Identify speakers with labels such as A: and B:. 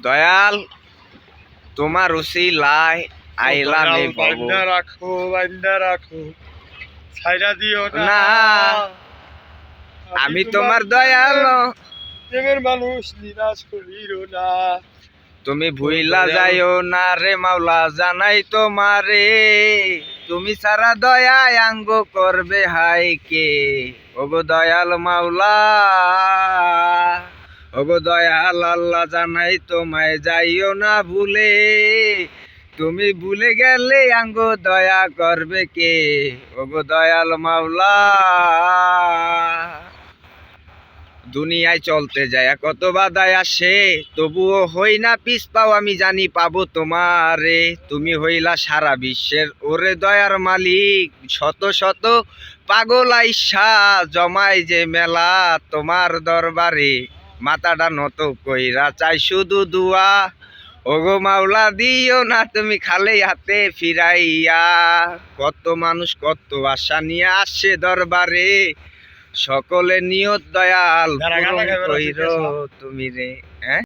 A: দয়াল তোমার উসিলায় আইলাম এই ভব।
B: বান্দা রাখো ছাইরা দিও
A: না
B: না।
A: আমি তোমার দয়াল,
B: প্রেমের মানুষ নিরাশ করিও না।
A: তুমি ভুইলা যাইও না রে মাওলা, জানাই তোমারে তুমি সারা দয়া আঙ্গ করবে হাই কে। ওগো দয়াল মাওলা, ওগো দয়াল আল্লাহ, জানাই তোমায় যাইও না ভুলে, তুমি ভুলে গেলে আঙ্গ দয়া করবে কে। ওগো দয়াল মাওলা, দুনিয়ায় চলতে যায় কত বাধায় আসে, তবুও হই না পিছ পাও, আমি জানি পাবো তোমারে। তুমি হইলা সারা বিশ্বের ওরে দয়ার মালিক, শত শত পাগল আইসা জমায় যে মেলা তোমার দরবারে, মাথাটা নত কইরা চাই শুধু দুয়া। ওগো মাওলা দিও না তুমি খালি হাতে ফিরাইয়া, কত মানুষ কত আশা নিয়ে আসে দরবারে, সকলে নিয়ত দয়াল পূরণ কইরো তুমি রে।